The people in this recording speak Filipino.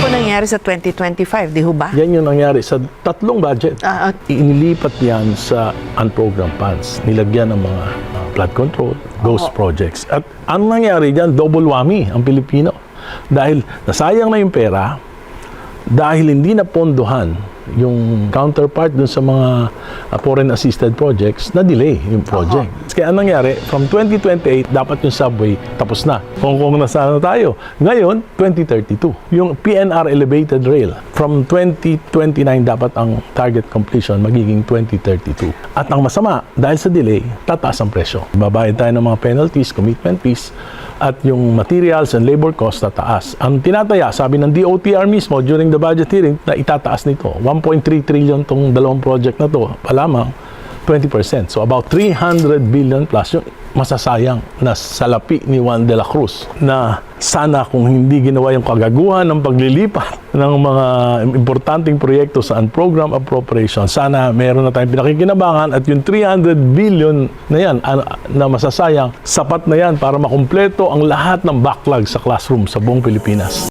po nangyari sa 2025, di ho ba? Yan yung nangyari sa tatlong budget. Inilipat yan sa unprogrammed funds. Nilagyan ng mga flood control, ghost projects. At ano nangyari dyan? Double whammy ang Pilipino. Dahil nasayang na yung pera, dahil hindi na pondohan yung counterpart dun sa mga foreign assisted projects, na-delay yung project. Kaya anong nangyari, from 2028, dapat yung subway tapos na. Kung nasaan na tayo. Ngayon, 2032. Yung PNR Elevated Rail, from 2029 dapat ang target completion magiging 2032. At ang masama, dahil sa delay, tataas ang presyo. Babayad tayo ng mga penalties, commitment fees, at yung materials and labor costs tataas. Ang tinataya, sabi ng DOTR mismo during the budget hearing, na itataas nito. 1.3 trillion tong dalawang project na to, palamang 20%. So about 300 billion plus yung masasayang na salapi ni Juan de la Cruz, na sana kung hindi ginawa yung kagaguhan ng paglilipat ng mga importanteng proyekto sa unprogrammed appropriation, sana meron na tayong pinakikinabangan at yung 300 billion na yan na masasayang, sapat na yan para makumpleto ang lahat ng backlog sa classroom sa buong Pilipinas.